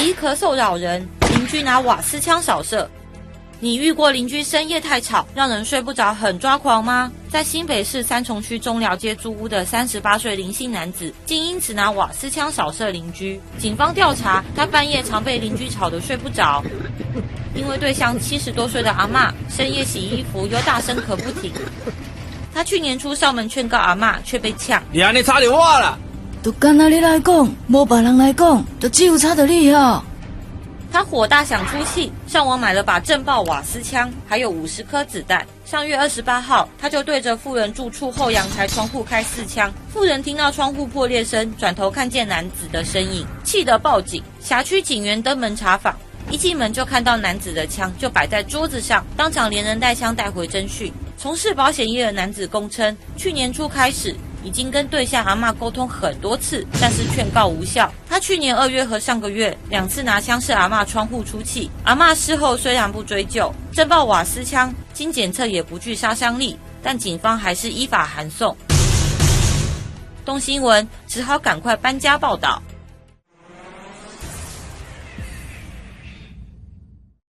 鼻咳嗽扰人，邻居拿瓦斯枪扫射。你遇过邻居深夜太吵，让人睡不着，很抓狂吗？在新北市三重区中寮街租屋的38岁林姓男子，竟因此拿瓦斯枪扫射邻居。警方调查，他半夜常被邻居吵得睡不着，因为对象70多岁的阿嬷，深夜洗衣服又大声咳不停。他去年初上门劝告阿嬷，却被呛。你安尼吵着我啦！都干那你来讲，无别人来讲，就只有差着你哦。他火大想出气，上网买了把震爆瓦斯枪，还有50颗子弹。上月28号，他就对着妇人住处后阳台窗户开4枪。妇人听到窗户破裂声，转头看见男子的身影，气得报警。辖区警员登门查访，一进门就看到男子的枪就摆在桌子上，当场连人带枪带回侦讯。从事保险业的男子供称，去年初开始已经跟对象阿嬷沟通很多次，但是劝告无效。他去年2月和上个月2次拿枪射阿嬷窗户出气，阿嬷事后虽然不追究，震爆瓦斯枪经检测也不具杀伤力，但警方还是依法函送。东新闻只好赶快搬家报道。